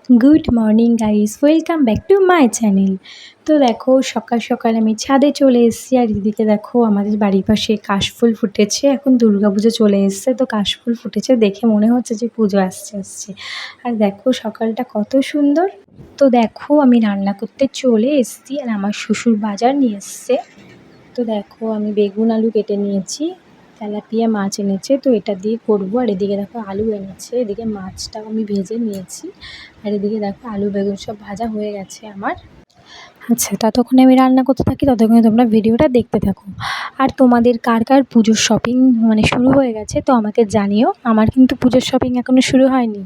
Good morning guys, welcome back to my channel. তো দেখো সকাল সকাল আমি ছাদে চলে এসেছি, আর এদিকে দেখো আমাদের বাড়ির পাশে কাশফুল ফুটেছে। এখন দুর্গাপুজো চলে এসছে, তো কাশফুল ফুটেছে দেখে মনে হচ্ছে যে পুজো আসছে। আর দেখো সকালটা কত সুন্দর। তো দেখো আমি রান্না করতে চলে এসেছি, আর আমার শ্বশুর বাজার নিয়ে এসছে। তো দেখো আমি বেগুন আলু কেটে নিয়েছি, তেলাপিয়া মাছ এনেছে, তো এটা দিয়ে করবো। আর এদিকে দেখো আলু এনেছে, এদিকে মাছটাও আমি ভেজে নিয়েছি, আর এদিকে দেখো আলু বেগুন সব ভাজা হয়ে গেছে আমার। আচ্ছা, ততক্ষণে আমি রান্না করতে থাকি, ততক্ষণে তোমরা ভিডিওটা দেখতে থাকো। আর তোমাদের কার কার পুজোর শপিং শুরু হয়ে গেছে তো আমাকে জানিও। আমার কিন্তু পুজোর শপিং এখনও শুরু হয়নি।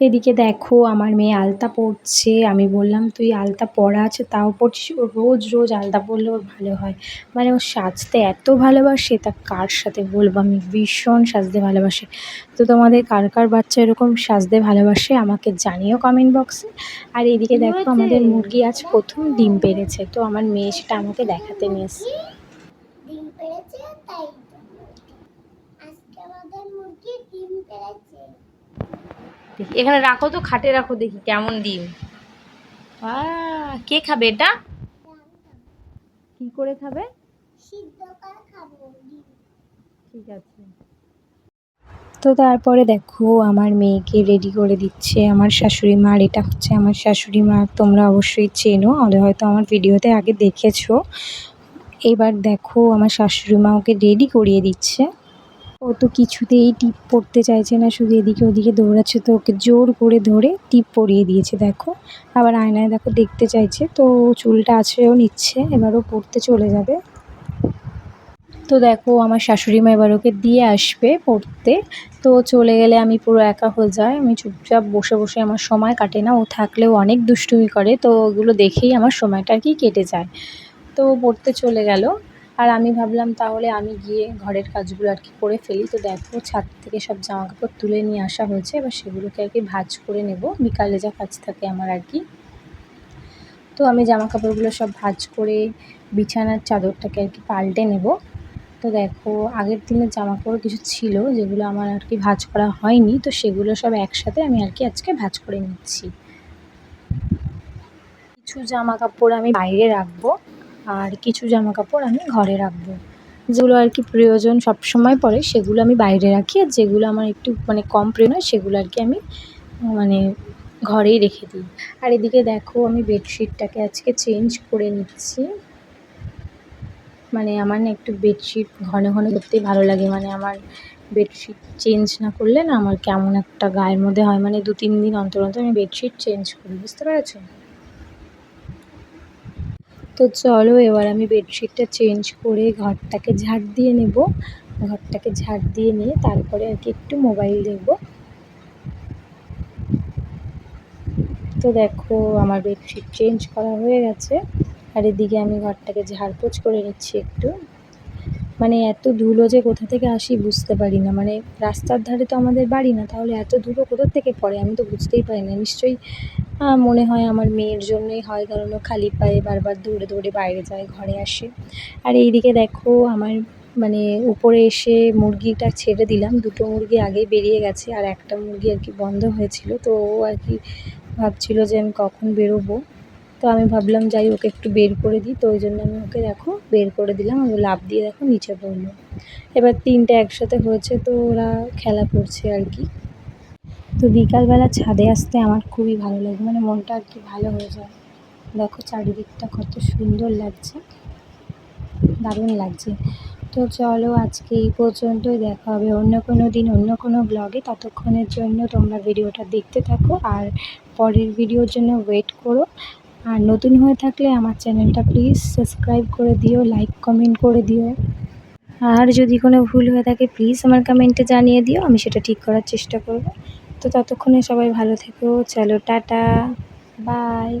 এদিকে দেখো আমার মেয়ে আলতা পরছে। আমি বললাম তুই আলতা পরা আছে তাও পরছিস? ও রোজ রোজ আলতা পরলে ওর ভালো হয়, ও সাজতে এত ভালোবাসে, তা কার সাথে বলবো। আমি ভীষণ সাজতে ভালোবাসে। তো তোমাদের কার কার বাচ্চা এরকম সাজতে ভালোবাসে আমাকে জানিও কমেন্ট বক্সে। আর এদিকে দেখো আমাদের মুরগি আজ প্রথম ডিম পেড়েছে, তো আমার মেয়ে সেটা আমাকে দেখাতে নিয়ে এসেছে। ডিম পেড়েছে, তাই আজকে আমাদের মুরগি ডিম পেড়েছে। এখানে রাখো তো, খাটে রাখো, দেখি কেমন ডিম। কে খাবে এটা? কি করে খাবে? সিদ্ধ করে খাবো ডিম। ঠিক আছে। তো তারপরে দেখো আমার মেয়েকে রেডি করে দিচ্ছে আমার শাশুড়ি মা। আর এটা হচ্ছে আমার শাশুড়ি মা, তোমরা অবশ্যই চেনো, হয়তো আমার ভিডিওতে আগে দেখেছো। এবার দেখো আমার শাশুড়ি মা ওকে রেডি করিয়ে দিচ্ছে। ও তো কিছুতেই টিপ পরতে চাইছে না, শুধু এদিকে ওদিকে দৌড়াচ্ছে, তো ওকে জোর করে ধরে টিপ পরিয়ে দিয়েছে। দেখো আবার আয়নায় দেখো দেখতে চাইছে, তো চুলটা আছড়েও নিচ্ছে, এবারও পড়তে চলে যাবে। তো দেখো আমার শাশুড়ি মা এবার ওকে দিয়ে আসবে পড়তে। তো চলে গেলে আমি পুরো একা হয়ে যাই, আমি চুপচাপ বসে বসে আমার সময় কাটে না। ও থাকলেও অনেক দুষ্টুমি করে, তো ওগুলো দেখেই আমার সময়টা আর কি কেটে যায়। তো পড়তে চলে গেল, আর আমি ভাবলাম তাহলে আমি গিয়ে ঘরের কাজগুলো আর কি করে ফেলি। তো দেখো ছাদ থেকে সব জামাকাপড় তুলে নিয়ে আসা হয়েছে, এবার সেগুলোকে আর কি ভাঁজ করে নেব, বিকালে যা কাজ থাকে আমার আর কি। তো আমি জামাকাপড়গুলো সব ভাঁজ করে বিছানার চাদরটাকে আর কি পাল্টে নেব। তো দেখো আগের দিনের জামাকাপড় কিছু ছিল যেগুলো আমার আর কি ভাঁজ করা হয়নি, তো সেগুলো সব একসাথে আমি আর কি আজকে ভাঁজ করে নিচ্ছি। কিছু জামাকাপড় আমি বাইরে রাখবো, আর কিছু জামাকাপড় আমি ঘরে রাখবো। যেগুলো আর কি প্রয়োজন সবসময় পড়ে সেগুলো আমি বাইরে রাখি, আর যেগুলো আমার একটু কম প্রয়োজন সেগুলো আর কি আমি মানে ঘরেই রেখে দিই। আর এদিকে দেখো আমি বেডশিটটাকে আজকে চেঞ্জ করে নিচ্ছি। আমার না একটু বেডশিট ঘন ঘন করতেই ভালো লাগে, আমার বেডশিট চেঞ্জ না করলে না আমার কেমন একটা গায়ের মধ্যে হয়, 2-3 দিন অন্তর অন্তর আমি বেডশিট চেঞ্জ করি, বুঝতে পেরেছো? তো চলো এবার আমি বেডশিটটা চেঞ্জ করে ঘরটাকে ঝাড় দিয়ে নেব। ঘরটাকে ঝাড় দিয়ে নিয়ে তারপরে আর কি একটু মোবাইল দেখবো। তো দেখো আমার বেডশিট চেঞ্জ করা হয়ে গেছে, আর এদিকে আমি ঘরটাকে ঝাড়পোছ করে নিচ্ছি একটু। এত ধুলো যে কোথা থেকে আসি বুঝতে পারি না, রাস্তার ধারে তো আমাদের বাড়ি না, তাহলে এত ধুলো কোথা থেকে পড়ে আমি তো বুঝতেই পারি না। নিশ্চয়ই মনে হয় আমার মেয়ের জন্যই হয়, কারণ ও খালি পায়ে বারবার দৌড়ে দৌড়ে বাইরে যায়, ঘরে আসে। আর এইদিকে দেখো আমার উপরে এসে মুরগিটা ছেড়ে দিলাম, 2টো মুরগি আগেই বেরিয়ে গেছে, আর একটা মুরগি আর কি বন্ধ হয়েছিল। তো ও আর কি ভাবছিল যে আমি কখন বেরোবো, তো আমি ভাবলাম যাই ওকে একটু বের করে দিই, তো ওই জন্য আমি ওকে দেখো বের করে দিলাম। ও লাফ দিয়ে দেখো নিচে পড়লো। এবার 3টে একসাথে হয়েছে, তো ওরা খেলা করছে আর কি। তো বিকালবেলা ছাদে আসতে আমার খুবই ভালো লাগে, মনটা আর কি ভালো হয়ে যায়। দেখো চারিদিকটা কত সুন্দর লাগছে, দারুণ লাগছে। তো চলো আজকে এই পর্যন্তই, দেখা হবে অন্য কোনো দিন অন্য কোনো ব্লগে। ততক্ষণের জন্য তোমরা ভিডিওটা দেখতে থাকো, আর পরের ভিডিওর জন্য ওয়েট করো। আর নতুন হয়ে থাকলে আমার চ্যানেলটা প্লিজ সাবস্ক্রাইব করে দিও, লাইক কমেন্ট করে দিও। আর যদি কোনো ভুল হয়ে থাকে প্লিজ আমার কমেন্টে জানিয়ে দিও, আমি সেটা ঠিক করার চেষ্টা করব। তো ততক্ষণে সবাই ভালো থেকো, চলো টাটা, বাই।